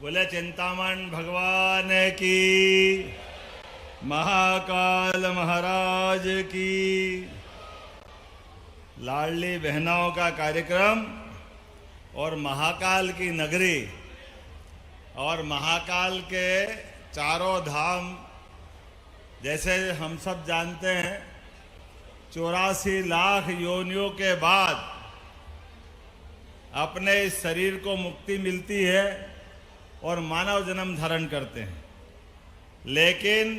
बोले चिंतामण भगवान की, महाकाल महाराज की। लाडली बहनों का कार्यक्रम और महाकाल की नगरी और महाकाल के चारों धाम, जैसे हम सब जानते हैं 84 लाख योनियों के बाद अपने इस शरीर को मुक्ति मिलती है और मानव जन्म धारण करते हैं। लेकिन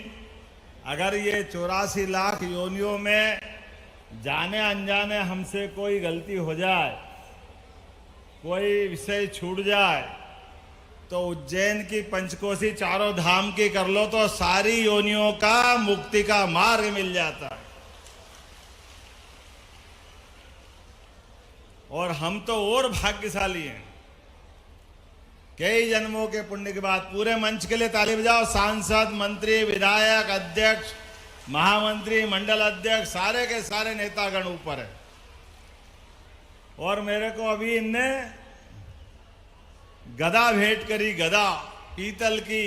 अगर ये 84 लाख योनियों में जाने अनजाने हमसे कोई गलती हो जाए, कोई विषय छूट जाए, तो उज्जैन की पंचकोशी चारों धाम की कर लो तो सारी योनियों का मुक्ति का मार्ग मिल जाता है। और हम तो और भाग्यशाली हैं। कई जन्मों के पुण्य के बाद पूरे मंच के लिए ताली बजाओ। सांसद, मंत्री, विधायक, अध्यक्ष, महामंत्री, मंडल अध्यक्ष, सारे के सारे नेतागण ऊपर है। और मेरे को अभी इनने गदा भेंट करी, गदा पीतल की।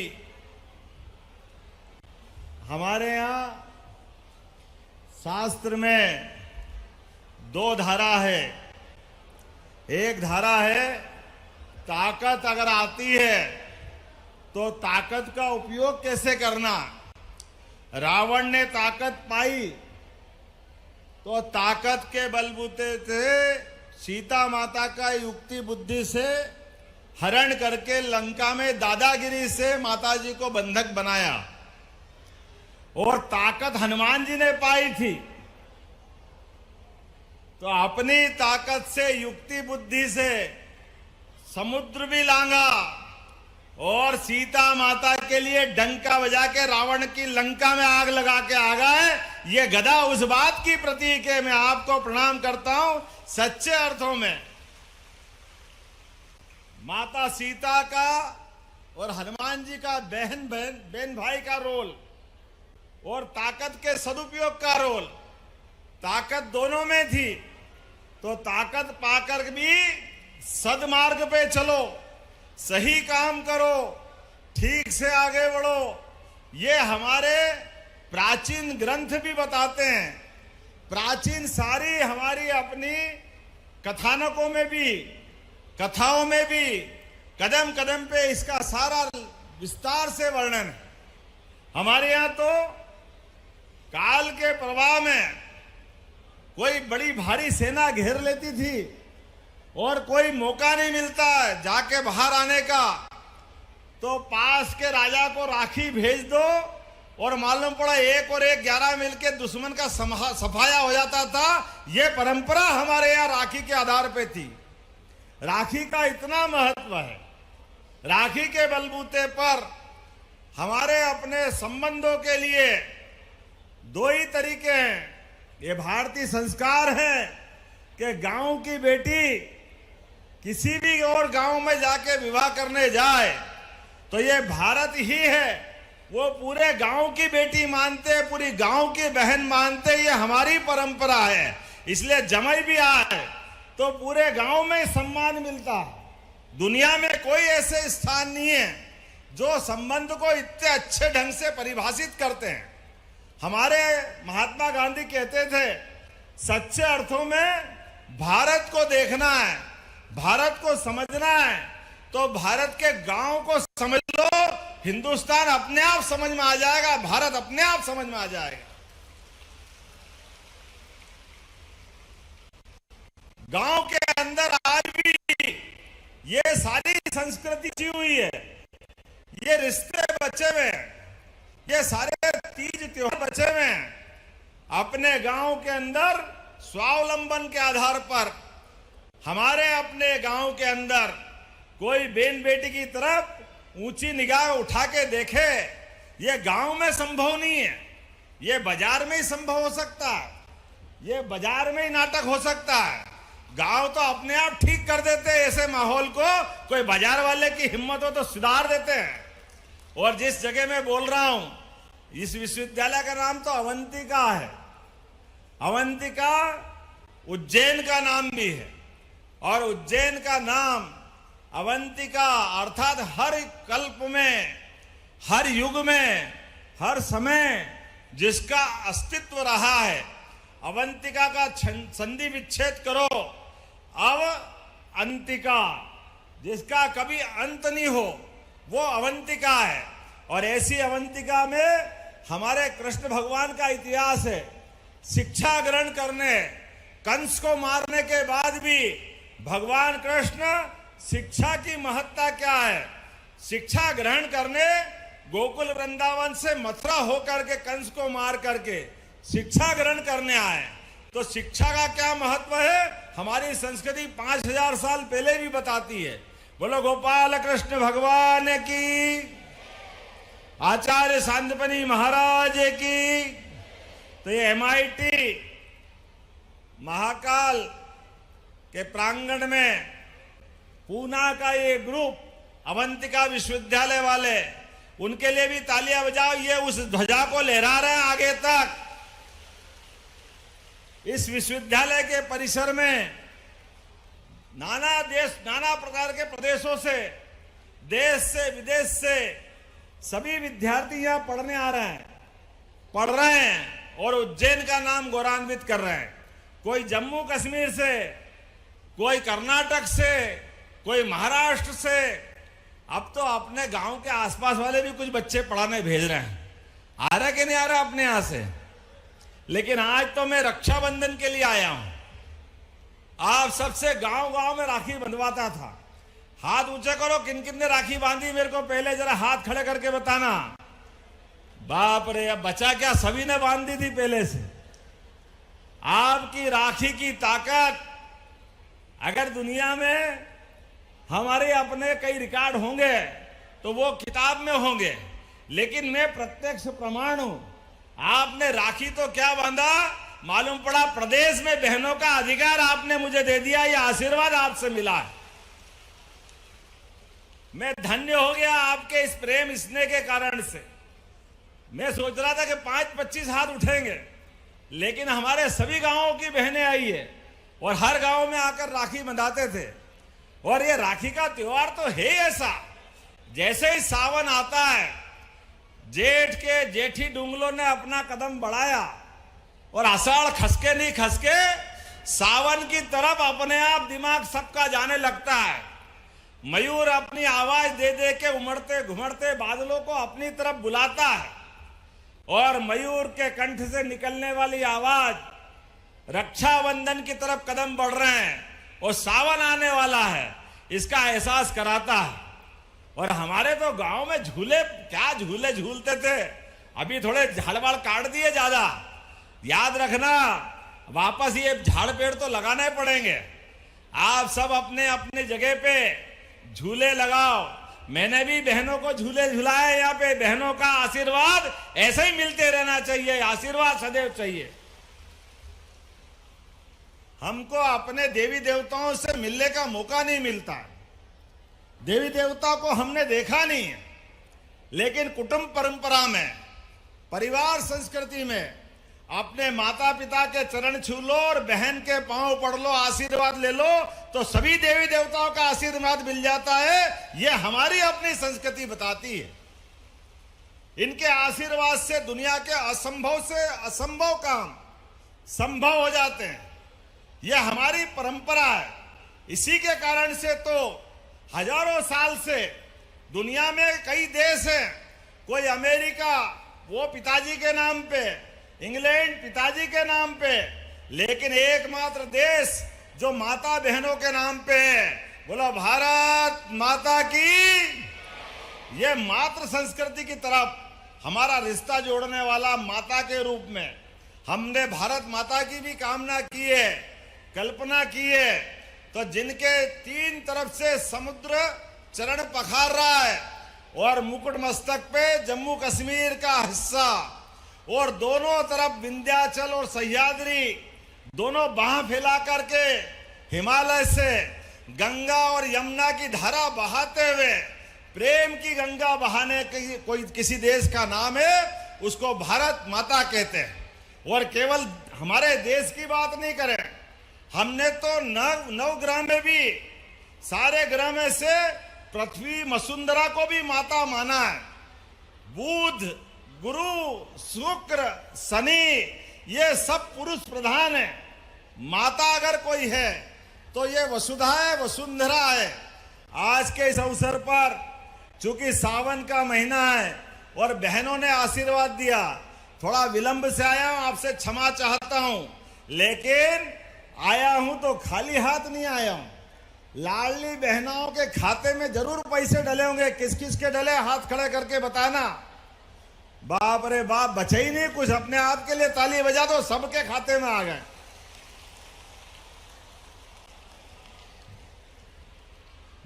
हमारे यहां शास्त्र में 2 धारा है। एक धारा है ताकत अगर आती है तो ताकत का उपयोग कैसे करना। रावण ने ताकत पाई तो ताकत के बलबूते से सीता माता का युक्ति बुद्धि से हरण करके लंका में दादागिरी से माताजी को बंधक बनाया। और ताकत हनुमान जी ने पाई थी तो अपनी ताकत से युक्ति बुद्धि से समुद्र भी लांगा और सीता माता के लिए डंका बजा के रावण की लंका में आग लगा के आ गए। ये गदा उस बात की प्रतीक है। मैं आपको प्रणाम करता हूं। सच्चे अर्थों में माता सीता का और हनुमान जी का बहन भाई का रोल और ताकत के सदुपयोग का रोल, ताकत दोनों में थी। तो ताकत पाकर भी सदमार्ग पे चलो, सही काम करो, ठीक से आगे बढ़ो। ये हमारे प्राचीन ग्रंथ भी बताते हैं। प्राचीन सारी हमारी अपनी कथानकों में भी, कथाओं में भी कदम कदम पे इसका सारा विस्तार से वर्णन है। हमारे यहां तो काल के प्रवाह में कोई बड़ी भारी सेना घेर लेती थी और कोई मौका नहीं मिलता है जाके बाहर आने का, तो पास के राजा को राखी भेज दो और मालूम पड़ा 1 और 1 11 मिलके दुश्मन का सफाया हो जाता था। यह परंपरा हमारे यहाँ राखी के आधार पे थी। राखी का इतना महत्व है। राखी के बलबूते पर हमारे अपने संबंधों के लिए 2 ही तरीके हैं। ये भारतीय संस्कार है कि गांव की बेटी किसी भी और गांव में जाके विवाह करने जाए तो ये भारत ही है, वो पूरे गांव की बेटी मानते, पूरी गांव की बहन मानते। ये हमारी परंपरा है। इसलिए जमाई भी आए तो पूरे गांव में सम्मान मिलता है। दुनिया में कोई ऐसे स्थान नहीं है जो संबंध को इतने अच्छे ढंग से परिभाषित करते हैं। हमारे महात्मा गांधी कहते थे सच्चे अर्थों में भारत को देखना है, भारत को समझना है तो भारत के गांव को समझ लो, हिंदुस्तान अपने आप समझ में आ जाएगा, भारत अपने आप समझ में आ जाएगा। गांव के अंदर आज भी ये सारी संस्कृति जी हुई है। ये रिश्ते बचे हुए हैं, ये सारे तीज त्योहार बचे हुए हैं। अपने गांव के अंदर स्वावलंबन के आधार पर हमारे अपने गांव के अंदर कोई बेन बेटी की तरफ ऊंची निगाह उठा के देखे, ये गांव में संभव नहीं है। ये बाजार में ही संभव हो सकता है, ये बाजार में ही नाटक हो सकता है। गांव तो अपने आप ठीक कर देते हैं ऐसे माहौल को, कोई बाजार वाले की हिम्मत हो तो सुधार देते हैं। और जिस जगह मैं बोल रहा हूं, इस विश्वविद्यालय का नाम तो अवंतिका है। अवंतिका उज्जैन का नाम भी है और उज्जैन का नाम अवंतिका अर्थात हर कल्प में, हर युग में, हर समय जिसका अस्तित्व रहा है, अवंतिका का संधि विच्छेद करो, अब अंतिका, जिसका कभी अंत नहीं हो, वो अवंतिका है। और ऐसी अवंतिका में हमारे कृष्ण भगवान का इतिहास है। शिक्षा ग्रहण करने, कंस को मारने के बाद भी भगवान कृष्ण शिक्षा की महत्ता क्या है, शिक्षा ग्रहण करने गोकुल वृंदावन से मथुरा होकर के कंस को मार करके शिक्षा ग्रहण करने आए। तो शिक्षा का क्या महत्व है, हमारी संस्कृति 5000 साल पहले भी बताती है। बोलो गोपाल कृष्ण भगवान की, आचार्य सांदीपनि महाराज की। तो ये MIT महाकाल के प्रांगण में पूना का ये ग्रुप, अवंतिका विश्वविद्यालय वाले, उनके लिए भी तालियां बजाओ। ये उस ध्वजा को लहरा रहे हैं आगे तक। इस विश्वविद्यालय के परिसर में नाना देश, नाना प्रकार के प्रदेशों से, देश से, विदेश से सभी विद्यार्थी यहां पढ़ने आ रहे हैं, पढ़ रहे हैं और उज्जैन का नाम गौरवान्वित कर रहे हैं। कोई जम्मू कश्मीर से, कोई कर्नाटक से, कोई महाराष्ट्र से, अब तो अपने गांव के आसपास वाले भी कुछ बच्चे पढ़ाने भेज रहे हैं। आ रहा कि नहीं आ रहा अपने यहां से? लेकिन आज तो मैं रक्षाबंधन के लिए आया हूं। आप सबसे गांव गांव में राखी बंधवाता था। हाथ ऊंचा करो, किन किन ने राखी बांधी मेरे को पहले जरा हाथ खड़े करके बताना। बाप रे, अब बचा क्या, सभी ने बांध दी थी पहले से। आपकी राखी की ताकत, अगर दुनिया में हमारे अपने कई रिकॉर्ड होंगे तो वो किताब में होंगे, लेकिन मैं प्रत्यक्ष प्रमाण हूं। आपने राखी तो क्या बांधा, मालूम पड़ा प्रदेश में बहनों का अधिकार आपने मुझे दे दिया। ये आशीर्वाद आपसे मिला है। मैं धन्य हो गया आपके इस प्रेम स्नेह के कारण से। मैं सोच रहा था कि 5-25 हाथ उठेंगे, लेकिन हमारे सभी गांवों की बहनें आई है और हर गांव में आकर राखी बंधाते थे। और ये राखी का त्योहार तो है ऐसा, जैसे ही सावन आता है, जेठ के जेठी डुंगलों ने अपना कदम बढ़ाया और आषाढ़ खसके नहीं खसके सावन की तरफ अपने आप दिमाग सबका जाने लगता है। मयूर अपनी आवाज दे दे के उमड़ते घुमड़ते बादलों को अपनी तरफ बुलाता है और मयूर के कंठ से निकलने वाली आवाज रक्षाबंधन की तरफ कदम बढ़ रहे हैं और सावन आने वाला है, इसका एहसास कराता है। और हमारे तो गांव में झूले, क्या झूले झूलते थे, अभी थोड़े झाड़ काट दिए ज्यादा। याद रखना, वापस ये झाड़ पेड़ तो लगाने पड़ेंगे। आप सब अपने अपने जगह पे झूले लगाओ। मैंने भी बहनों को झूले झुलाए यहाँ पे। बहनों का आशीर्वाद ऐसे ही मिलते रहना चाहिए, आशीर्वाद सदैव चाहिए। हमको अपने देवी देवताओं से मिलने का मौका नहीं मिलता। देवी देवता को हमने देखा नहीं है, लेकिन कुटुंब परंपरा में, परिवार संस्कृति में अपने माता पिता के चरण छू लो और बहन के पांव पड़ लो, आशीर्वाद ले लो, तो सभी देवी देवताओं का आशीर्वाद मिल जाता है। यह हमारी अपनी संस्कृति बताती है। इनके आशीर्वाद से दुनिया के असंभव से असंभव काम संभव हो जाते हैं। यह हमारी परंपरा है। इसी के कारण से तो हजारों साल से दुनिया में कई देश हैं। कोई अमेरिका, वो पिताजी के नाम पे, इंग्लैंड पिताजी के नाम पे, लेकिन एकमात्र देश जो माता बहनों के नाम पे है। बोलो भारत माता की। ये मातृ संस्कृति की तरफ हमारा रिश्ता जोड़ने वाला माता के रूप में हमने भारत माता की भी कामना की है, कल्पना की है। तो जिनके 3 तरफ से समुद्र चरण पखार रहा है और मुकुट मस्तक पे जम्मू कश्मीर का हिस्सा और दोनों तरफ विंध्याचल और सह्याद्री, दोनों बाह फैला करके हिमालय से गंगा और यमुना की धारा बहाते हुए प्रेम की गंगा बहाने की कोई किसी देश का नाम है, उसको भारत माता कहते हैं। और केवल हमारे देश की बात नहीं करें, हमने तो नवग्रह में भी सारे ग्रह में से पृथ्वी वसुंधरा को भी माता माना है। बुध, गुरु, शुक्र, शनि, ये सब पुरुष प्रधान है। माता अगर कोई है तो ये वसुधा है, वसुंधरा है। आज के इस अवसर पर चूंकि सावन का महीना है और बहनों ने आशीर्वाद दिया, थोड़ा विलंब से आया हूं, आपसे क्षमा चाहता हूं, लेकिन आया हूं तो खाली हाथ नहीं आया हूं। लाडली बहनों के खाते में जरूर पैसे डले होंगे। किस किस के डले, हाथ खड़े करके बताना। बाप रे बाप, बचे ही नहीं कुछ। अपने आप के लिए ताली बजा दो, सबके खाते में आ गए।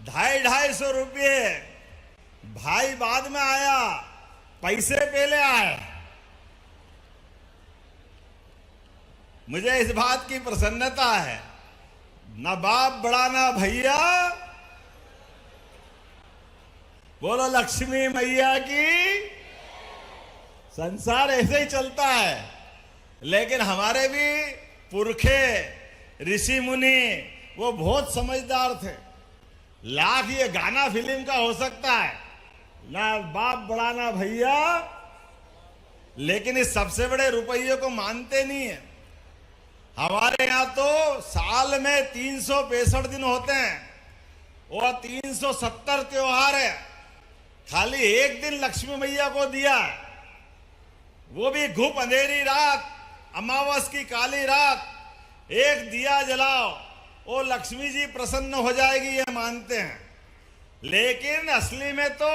250 रुपये भाई बाद में आया, पैसे पहले आए। मुझे इस बात की प्रसन्नता है, ना बाप बड़ा ना भैया। बोलो लक्ष्मी मैया की। संसार ऐसे ही चलता है, लेकिन हमारे भी पुरखे ऋषि मुनि वो बहुत समझदार थे। लाख ये गाना फिल्म का हो सकता है, ना बाप बड़ा ना भैया, लेकिन इस सबसे बड़े रुपये को मानते नहीं है। हमारे यहां तो साल में 365 दिन होते हैं और 370 त्योहार है। खाली एक दिन लक्ष्मी मैया को दिया, वो भी घुप अंधेरी रात, अमावस की काली रात, एक दिया जलाओ, वो लक्ष्मी जी प्रसन्न हो जाएगी, ये मानते हैं। लेकिन असली में तो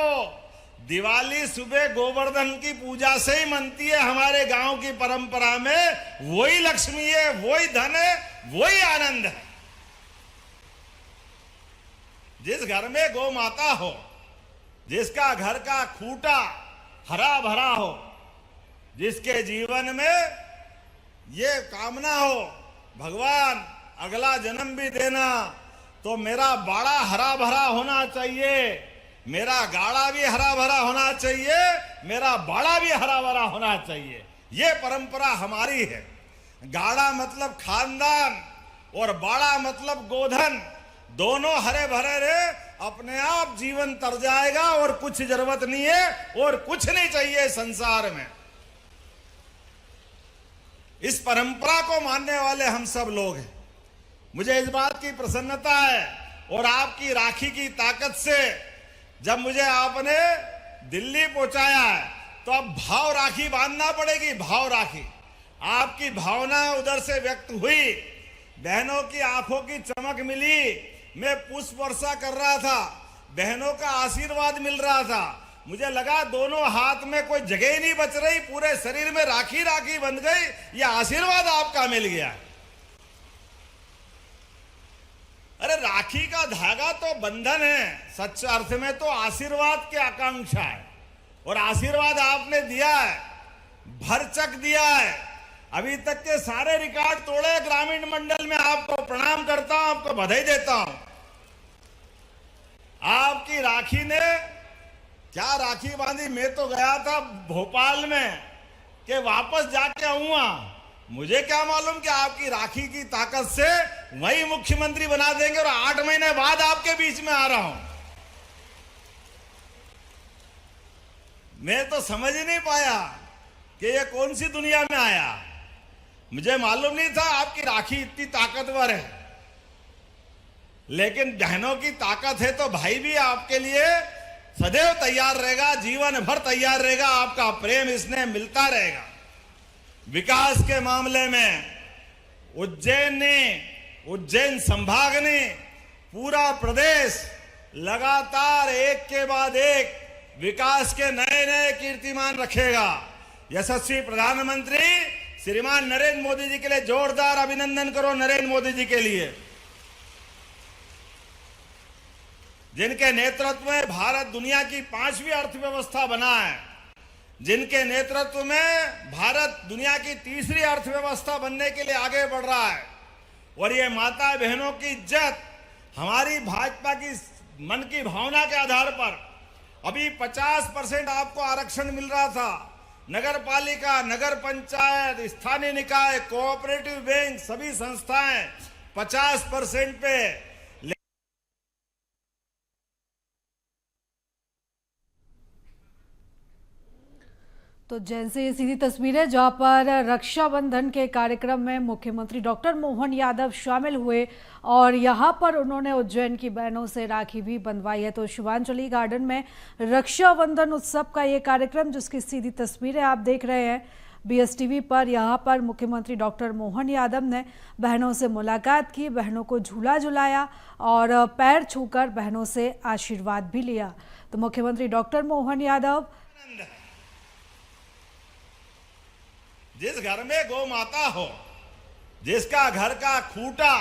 दिवाली सुबह गोवर्धन की पूजा से ही मनती है। हमारे गांव की परंपरा में वही लक्ष्मी है, वही धन है, वही आनंद है। जिस घर में गौ माता हो, जिसका घर का खूंटा हरा भरा हो, जिसके जीवन में ये कामना हो, भगवान अगला जन्म भी देना तो मेरा बाड़ा हरा भरा होना चाहिए, मेरा गाड़ा भी हरा भरा होना चाहिए, मेरा बाड़ा भी हरा भरा होना चाहिए। ये परंपरा हमारी है। गाड़ा मतलब खानदान और बाड़ा मतलब गोधन, दोनों हरे भरे रहे, अपने आप जीवन तर जाएगा और कुछ जरूरत नहीं है और कुछ नहीं चाहिए संसार में। इस परंपरा को मानने वाले हम सब लोग हैं। मुझे इस बात की प्रसन्नता है और आपकी राखी की ताकत से जब मुझे आपने दिल्ली पहुंचाया है तो अब भाव राखी बांधना पड़ेगी। भाव राखी, आपकी भावना उधर से व्यक्त हुई, बहनों की आंखों की चमक मिली, मैं पुष्प वर्षा कर रहा था, बहनों का आशीर्वाद मिल रहा था, मुझे लगा दोनों हाथ में कोई जगह ही नहीं बच रही, पूरे शरीर में राखी राखी बंध गई, ये आशीर्वाद आपका मिल गया। अरे राखी का धागा तो बंधन है, सच्चे अर्थ में तो आशीर्वाद की आकांक्षा है और आशीर्वाद आपने दिया है, भरचक दिया है। अभी तक के सारे रिकॉर्ड तोड़े ग्रामीण मंडल में। आपको प्रणाम करता हूं, आपको बधाई देता हूं। आपकी राखी ने क्या राखी बांधी। मैं तो गया था भोपाल में कि वापस जाके आऊंगा, मुझे क्या मालूम कि आपकी राखी की ताकत से वही मुख्यमंत्री बना देंगे और 8 महीने बाद आपके बीच में आ रहा हूं। मैं तो समझ ही नहीं पाया कि ये कौन सी दुनिया में आया। मुझे मालूम नहीं था आपकी राखी इतनी ताकतवर है। लेकिन बहनों की ताकत है तो भाई भी आपके लिए सदैव तैयार रहेगा, जीवन भर तैयार रहेगा। आपका प्रेम स्नेह मिलता रहेगा। विकास के मामले में उज्जैन संभाग ने, पूरा प्रदेश लगातार एक के बाद एक विकास के नए नए कीर्तिमान रखेगा। यशस्वी प्रधानमंत्री श्रीमान नरेंद्र मोदी जी के लिए जोरदार अभिनंदन करो। नरेंद्र मोदी जी के लिए, जिनके नेतृत्व में भारत दुनिया की 5वीं अर्थव्यवस्था बना है, जिनके नेतृत्व में भारत दुनिया की 3री अर्थव्यवस्था बनने के लिए आगे बढ़ रहा है। और ये माता बहनों की इज्जत हमारी भाजपा की मन की भावना के आधार पर अभी 50% आपको आरक्षण मिल रहा था। नगर पालिका, नगर पंचायत, स्थानीय निकाय, कोऑपरेटिव बैंक, सभी संस्थाएं 50% पे तो जैसे ये सीधी तस्वीर है जहां पर रक्षाबंधन के कार्यक्रम में मुख्यमंत्री डॉक्टर मोहन यादव शामिल हुए और यहां पर उन्होंने उज्जैन की बहनों से राखी भी बंधवाई है। तो शिवांजलि गार्डन में रक्षाबंधन उत्सव का ये कार्यक्रम जिसकी सीधी तस्वीरें आप देख रहे हैं BSTV पर। यहाँ पर मुख्यमंत्री डॉक्टर मोहन यादव ने बहनों से मुलाकात की, बहनों को झूला झुलाया और पैर छूकर बहनों से आशीर्वाद भी लिया। तो मुख्यमंत्री डॉक्टर मोहन यादव जिस घर में गौ माता हो, जिसका घर का खूंटा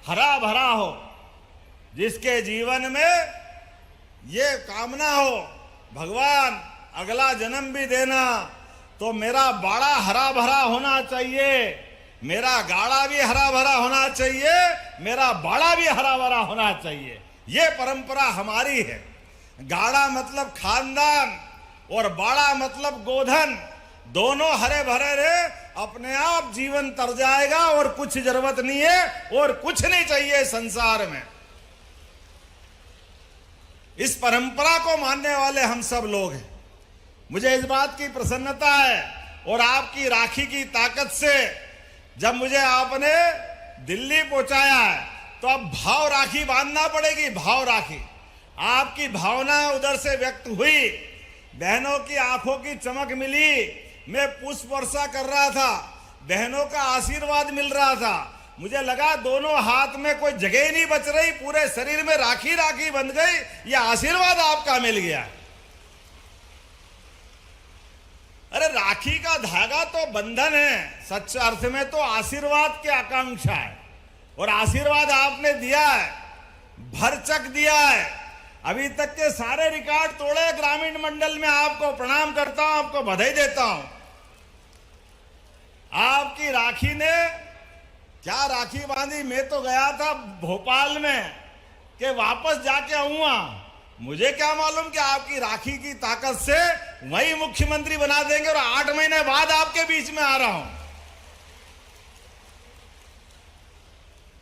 हरा भरा हो, जिसके जीवन में ये कामना हो भगवान अगला जन्म भी देना, तो मेरा बाड़ा हरा भरा होना चाहिए, मेरा गाड़ा भी हरा भरा होना चाहिए, मेरा बाड़ा भी हरा भरा होना चाहिए। ये परंपरा हमारी है। गाड़ा मतलब खानदान और बाड़ा मतलब गोधन, दोनों हरे भरे रहे, अपने आप जीवन तर जाएगा और कुछ जरूरत नहीं है और कुछ नहीं चाहिए संसार में। इस परंपरा को मानने वाले हम सब लोग हैं। मुझे इस बात की प्रसन्नता है और आपकी राखी की ताकत से जब मुझे आपने दिल्ली पहुंचाया है तो अब भाव राखी बांधना पड़ेगी। भाव राखी, आपकी भावना उधर से व्यक्त हुई, बहनों की आंखों की चमक मिली, मैं पुष्प वर्षा कर रहा था, बहनों का आशीर्वाद मिल रहा था, मुझे लगा दोनों हाथ में कोई जगह ही नहीं बच रही, पूरे शरीर में राखी राखी बंध गई, ये आशीर्वाद आपका मिल गया। अरे राखी का धागा तो बंधन है, सच्चे अर्थ में तो आशीर्वाद की आकांक्षा है और आशीर्वाद आपने दिया है, भरचक दिया है। अभी तक के सारे रिकॉर्ड तोड़े ग्रामीण मंडल में। आपको प्रणाम करता हूं, आपको बधाई देता हूं। आपकी राखी ने क्या राखी बांधी। मैं तो गया था भोपाल में कि वापस जाके आऊंगा, मुझे क्या मालूम कि आपकी राखी की ताकत से वही मुख्यमंत्री बना देंगे और 8 महीने बाद आपके बीच में आ रहा हूं।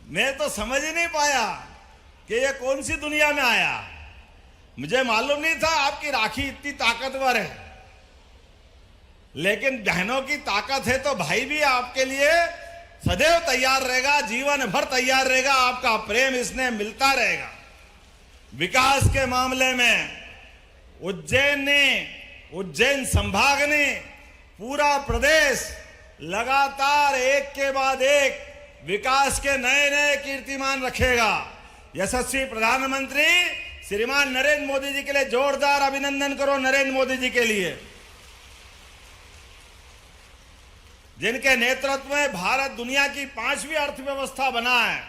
मैं तो समझ ही नहीं पाया कि ये कौन सी दुनिया में आया। मुझे मालूम नहीं था आपकी राखी इतनी ताकतवर है। लेकिन बहनों की ताकत है तो भाई भी आपके लिए सदैव तैयार रहेगा, जीवन भर तैयार रहेगा, आपका प्रेम इसने मिलता रहेगा। विकास के मामले में उज्जैन संभाग ने, पूरा प्रदेश लगातार एक के बाद एक विकास के नए नए कीर्तिमान रखेगा। यशस्वी प्रधानमंत्री श्रीमान नरेंद्र मोदी जी के लिए जोरदार अभिनंदन करो। नरेंद्र मोदी जी के लिए, जिनके नेतृत्व में भारत दुनिया की 5वीं अर्थव्यवस्था बना है,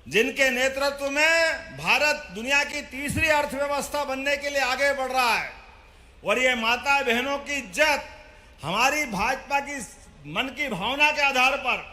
जिनके नेतृत्व में भारत दुनिया की 3री अर्थव्यवस्था बनने के लिए आगे बढ़ रहा है। और ये माता बहनों की इज्जत हमारी भाजपा की मन की भावना के आधार पर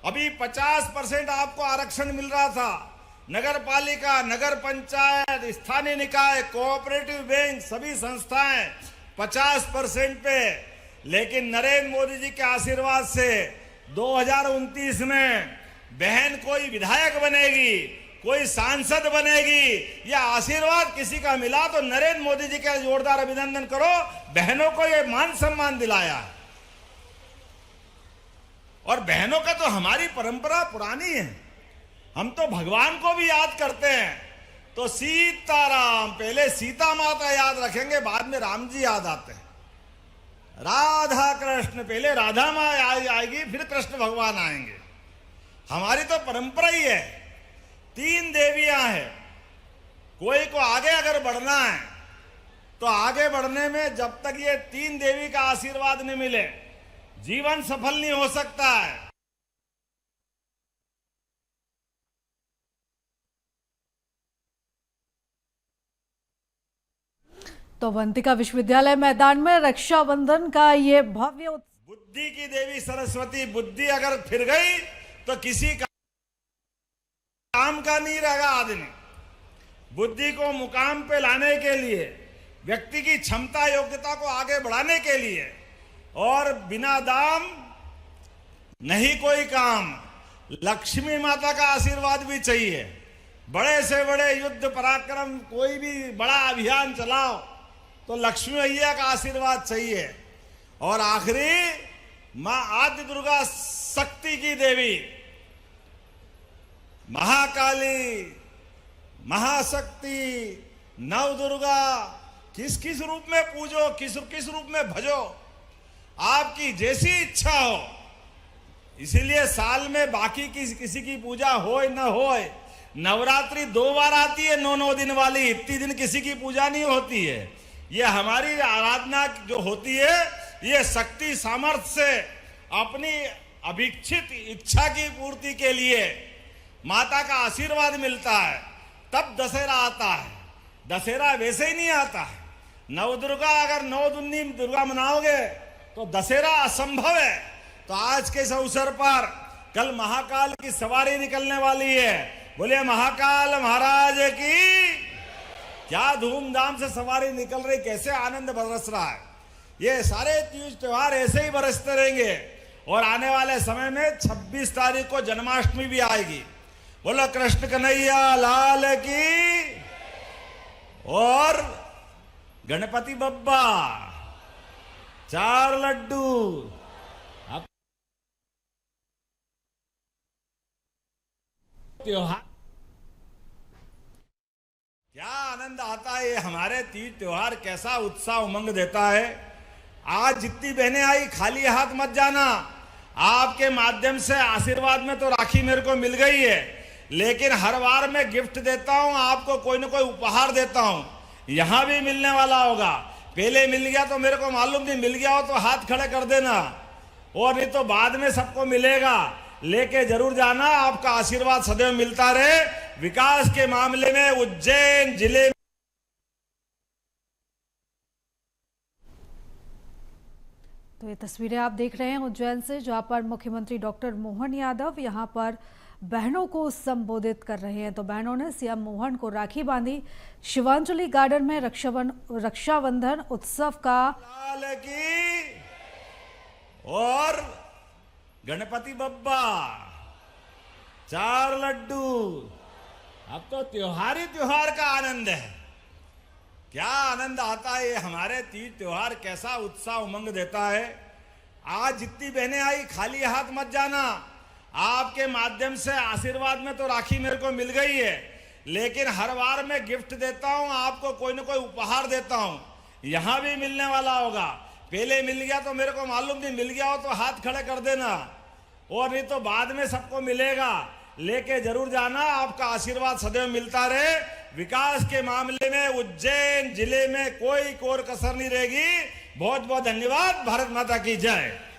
अभी 50% आपको आरक्षण मिल रहा था। नगर पालिका, नगर पंचायत, स्थानीय निकाय, कोऑपरेटिव बैंक, सभी संस्थाएं 50% पे। लेकिन नरेंद्र मोदी जी के आशीर्वाद से 2029 में बहन कोई विधायक बनेगी, कोई सांसद बनेगी, या आशीर्वाद किसी का मिला तो नरेंद्र मोदी जी का जोरदार अभिनंदन करो। बहनों को ये मान सम्मान दिलाया। और बहनों का तो हमारी परंपरा पुरानी है। हम तो भगवान को भी याद करते हैं। तो सीताराम, पहले सीता माता याद रखेंगे, बाद में राम जी याद आते हैं। राधा कृष्ण, पहले राधा माँ आएगी, फिर कृष्ण भगवान आएंगे। हमारी तो परंपरा ही है। 3 देवियां हैं। कोई को आगे अगर बढ़ना है तो आगे बढ़ने में जब तक ये 3 देवी का आशीर्वाद नहीं मिले, जीवन सफल नहीं हो सकता है। तो अवंतिका विश्वविद्यालय मैदान में रक्षाबंधन का ये भव्य बुद्धि की देवी सरस्वती, बुद्धि अगर फिर गई तो किसी काम का नहीं रहेगा आदमी। बुद्धि को मुकाम पे लाने के लिए, व्यक्ति की क्षमता योग्यता को आगे बढ़ाने के लिए, और बिना दाम नहीं कोई काम, लक्ष्मी माता का आशीर्वाद भी चाहिए। बड़े से बड़े युद्ध पराक्रम, कोई भी बड़ा अभियान चलाओ तो लक्ष्मी मैया का आशीर्वाद चाहिए। और आखिरी मां आद्य दुर्गा शक्ति की देवी महाकाली, महाशक्ति, नव दुर्गा, किस किस रूप में पूजो, किस किस रूप में भजो, आपकी जैसी इच्छा हो। इसीलिए साल में बाकी किसी की पूजा होए न होए, नवरात्रि 2 बार आती है 9 दिन वाली, इतनी दिन किसी की पूजा नहीं होती है। ये हमारी आराधना जो होती है, ये शक्ति सामर्थ्य से अपनी अभिक्षित इच्छा की पूर्ति के लिए माता का आशीर्वाद मिलता है, तब दशहरा आता है। दशहरा वैसे ही नहीं आता है। नवदुर्गा अगर 9 दिन दुर्गा मनाओगे तो दशहरा असंभव है। तो आज के इस अवसर पर कल महाकाल की सवारी निकलने वाली है। बोलिए महाकाल महाराज की। क्या धूमधाम से सवारी निकल रही, कैसे आनंद बरस रहा है। ये सारे तीज त्योहार ऐसे ही बरसते रहेंगे। और आने वाले समय में 26 तारीख को जन्माष्टमी भी आएगी। बोलो कृष्ण कन्हैया लाल की। और गणपति बप्पा 4 लड्डू। अब त्योहार क्या आनंद आता है। हमारे तीज त्योहार कैसा उत्साह उमंग देता है। आज जितनी बहनें आई खाली हाथ मत जाना। आपके माध्यम से आशीर्वाद में तो राखी मेरे को मिल गई है, लेकिन हर बार मैं गिफ्ट देता हूं, आपको कोई ना कोई उपहार देता हूं। यहां भी मिलने वाला होगा। पहले मिल गया तो मेरे को मालूम नहीं, मिल गया हो तो हाथ खड़े कर देना, और नहीं तो बाद में सबको मिलेगा। लेके जरूर जाना, आपका आशीर्वाद सदैव मिलता रहे। विकास के मामले में उज्जैन जिले तो ये तस्वीरें आप देख रहे हैं उज्जैन से, जहां पर मुख्यमंत्री डॉक्टर मोहन यादव यहां पर बहनों को संबोधित कर रहे हैं। तो बहनों ने सीएम मोहन को राखी बांधी। शिवांजलि गार्डन में रक्षाबंधन उत्सव का लाल की। और गणपति बप्पा 4 लड्डू। अब तो त्योहार ही त्योहार का आनंद है। क्या आनंद आता है। हमारे तीज त्योहार कैसा उत्साह उमंग देता है। आज जितनी बहनें आई खाली हाथ मत जाना। आपके माध्यम से आशीर्वाद में तो राखी मेरे को मिल गई है, लेकिन हर बार मैं गिफ्ट देता हूं, आपको कोई ना कोई उपहार देता हूं। यहां भी मिलने वाला होगा। पहले मिल गया तो मेरे को मालूम नहीं, मिल गया हो तो हाथ खड़े कर देना, और नहीं तो बाद में सबको मिलेगा। लेके जरूर जाना, आपका आशीर्वाद सदैव मिलता रहे। विकास के मामले में उज्जैन जिले में कोई कोर कसर नहीं रहेगी। बहुत बहुत धन्यवाद। भारत माता की जय।